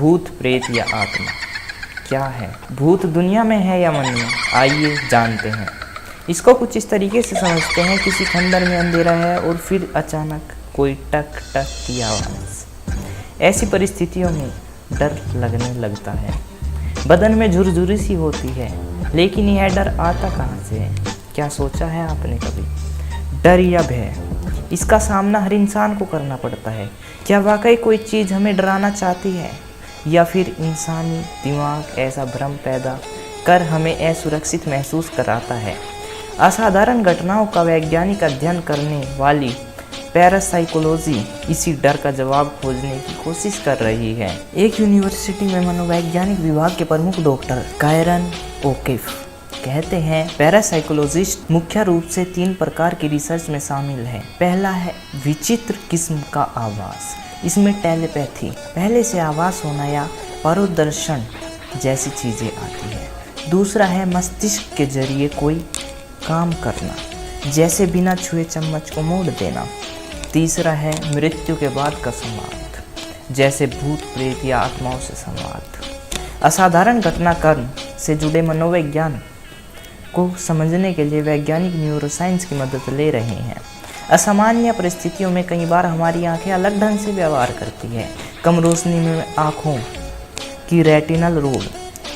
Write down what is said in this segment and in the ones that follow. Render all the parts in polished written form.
भूत, प्रेत या आत्मा क्या है? भूत दुनिया में है या मन में? आइए जानते हैं। इसको कुछ इस तरीके से समझते हैं, किसी खंडर में अंधेरा है और फिर अचानक कोई टक टक की आवाज़। ऐसी परिस्थितियों में डर लगने लगता है, बदन में झुरझुरी सी होती है, लेकिन यह डर आता कहाँ से है? क्या सोचा है आपने कभी? डर या भय, इसका सामना हर इंसान को करना पड़ता है। क्या वाकई कोई चीज़ हमें डराना चाहती है, या फिर इंसानी दिमाग ऐसा भ्रम पैदा कर हमें असुरक्षित महसूस कराता है? असाधारण घटनाओं का वैज्ञानिक अध्ययन करने वाली पैरासाइकोलॉजी इसी डर का जवाब खोजने की कोशिश कर रही है। एक यूनिवर्सिटी में मनोवैज्ञानिक विभाग के प्रमुख डॉक्टर कायरन ओकिफ कहते हैं, पैरासाइकोलॉजिस्ट मुख्य रूप से 3 प्रकार की रिसर्च में शामिल है। पहला है विचित्र किस्म का आभास, इसमें टेलीपैथी, पहले से आभास होना या परोदर्शन जैसी चीज़ें आती है। दूसरा है मस्तिष्क के जरिए कोई काम करना, जैसे बिना छुए चम्मच को मोड़ देना। तीसरा है मृत्यु के बाद का संवाद, जैसे भूत, प्रेत या आत्माओं से संवाद। असाधारण घटनाक्रम से जुड़े मनोविज्ञान को समझने के लिए वैज्ञानिक न्यूरोसाइंस की मदद ले रहे हैं। असामान्य परिस्थितियों में कई बार हमारी आंखें अलग ढंग से व्यवहार करती हैं। कम रोशनी में आँखों की रेटिनल रोड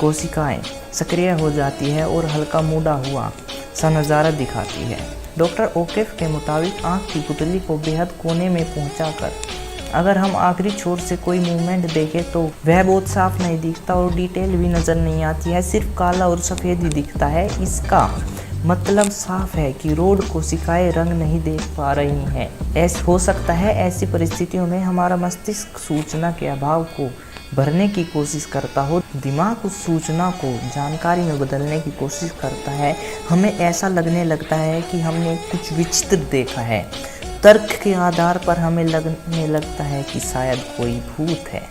कोशिकाएं सक्रिय हो जाती है और हल्का मुड़ा हुआ सा नज़ारा दिखाती है। डॉक्टर ओकेफ के मुताबिक आँख की पुतली को बेहद कोने में पहुंचाकर अगर हम आखिरी छोर से कोई मूवमेंट देखें तो वह बहुत साफ नहीं दिखता और डिटेल भी नज़र नहीं आती है, सिर्फ काला और सफ़ेद ही दिखता है। इसका मतलब साफ है कि रोड कोशिकाएं रंग नहीं देख पा रही हैं। ऐसा हो सकता है ऐसी परिस्थितियों में हमारा मस्तिष्क सूचना के अभाव को भरने की कोशिश करता हो, दिमाग उस सूचना को जानकारी में बदलने की कोशिश करता है। हमें ऐसा लगने लगता है कि हमने कुछ विचित्र देखा है। तर्क के आधार पर हमें लगने लगता है कि शायद कोई भूत है।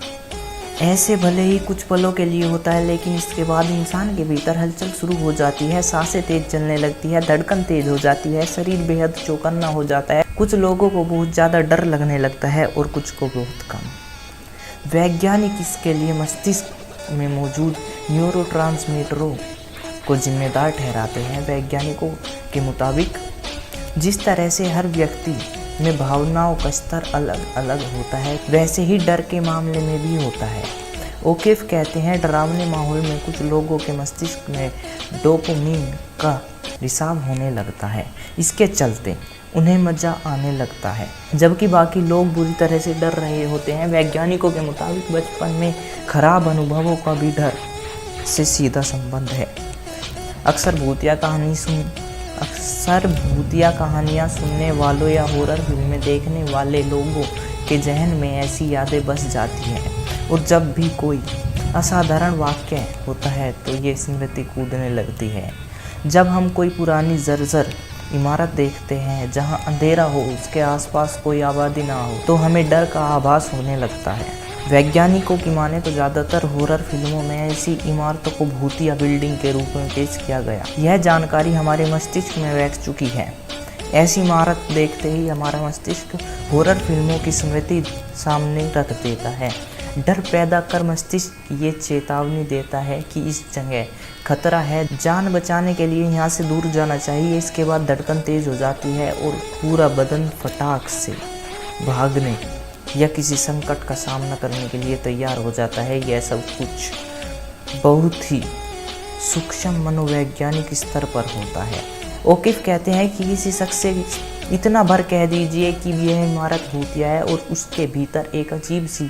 ऐसे भले ही कुछ पलों के लिए होता है, लेकिन इसके बाद इंसान के भीतर हलचल शुरू हो जाती है, सांसें तेज चलने लगती है, धड़कन तेज हो जाती है, शरीर बेहद चौकन्ना हो जाता है। कुछ लोगों को बहुत ज़्यादा डर लगने लगता है और कुछ को बहुत कम। वैज्ञानिक इसके लिए मस्तिष्क में मौजूद न्यूरोट्रांसमीटरों को जिम्मेदार ठहराते हैं। वैज्ञानिकों के मुताबिक जिस तरह से हर व्यक्ति में भावनाओं का स्तर अलग अलग होता है, वैसे ही डर के मामले में भी होता है। ओकेफ कहते हैं, डरावने माहौल में कुछ लोगों के मस्तिष्क में डोपामिन का रिसाव होने लगता है, इसके चलते उन्हें मज़ा आने लगता है, जबकि बाकी लोग बुरी तरह से डर रहे होते हैं। वैज्ञानिकों के मुताबिक बचपन में खराब अनुभवों का भी डर से सीधा संबंध है। अक्सर भूतिया कहानियाँ सुनने वालों या हॉरर फिल्में देखने वाले लोगों के जहन में ऐसी यादें बस जाती हैं, और जब भी कोई असाधारण वाक़या होता है तो ये स्मृति कूदने लगती है। जब हम कोई पुरानी जर्जर इमारत देखते हैं जहां अंधेरा हो, उसके आसपास कोई आबादी ना हो, तो हमें डर का आभास होने लगता है। वैज्ञानिकों की माने तो ज़्यादातर हॉरर फिल्मों में ऐसी इमारतों को भूतिया बिल्डिंग के रूप में पेश किया गया। यह जानकारी हमारे मस्तिष्क में बैठ चुकी है। ऐसी इमारत देखते ही हमारा मस्तिष्क हॉरर फिल्मों की स्मृति सामने रख देता है। डर पैदा कर मस्तिष्क ये चेतावनी देता है कि इस जगह खतरा है, जान बचाने के लिए यहाँ से दूर जाना चाहिए। इसके बाद धड़कन तेज हो जाती है और पूरा बदन फटाक से भागने या किसी संकट का सामना करने के लिए तैयार हो जाता है। यह सब कुछ बहुत ही सूक्ष्म मनोवैज्ञानिक स्तर पर होता है। ओकिफ कहते हैं कि किसी शख्स से इतना भर कह दीजिए कि यह इमारत भूतिया है और उसके भीतर एक अजीब सी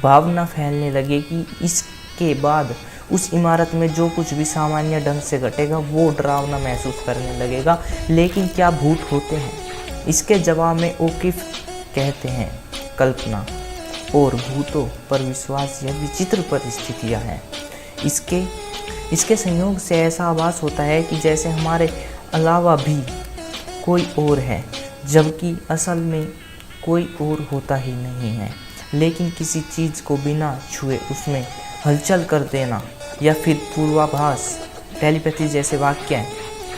भावना फैलने लगे कि इसके बाद उस इमारत में जो कुछ भी सामान्य ढंग से घटेगा वो डरावना महसूस करने लगेगा। लेकिन क्या भूत होते हैं? इसके जवाब में ओकिफ कहते हैं, कल्पना और भूतों पर विश्वास यह विचित्र परिस्थितियां हैं। इसके संयोग से ऐसा आभास होता है कि जैसे हमारे अलावा भी कोई और है, जबकि असल में कोई और होता ही नहीं है। लेकिन किसी चीज़ को बिना छुए उसमें हलचल कर देना या फिर पूर्वाभास, टेलीपैथी जैसे वाक्य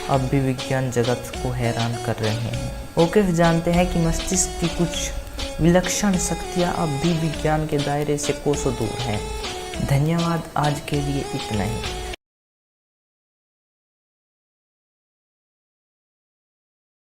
अब भी विज्ञान जगत को हैरान कर रहे हैं। ओकेफ जानते हैं कि मस्तिष्क की कुछ विलक्षण शक्तियाँ अब भी विज्ञान के दायरे से कोसों दूर हैं। धन्यवाद, आज के लिए इतना ही।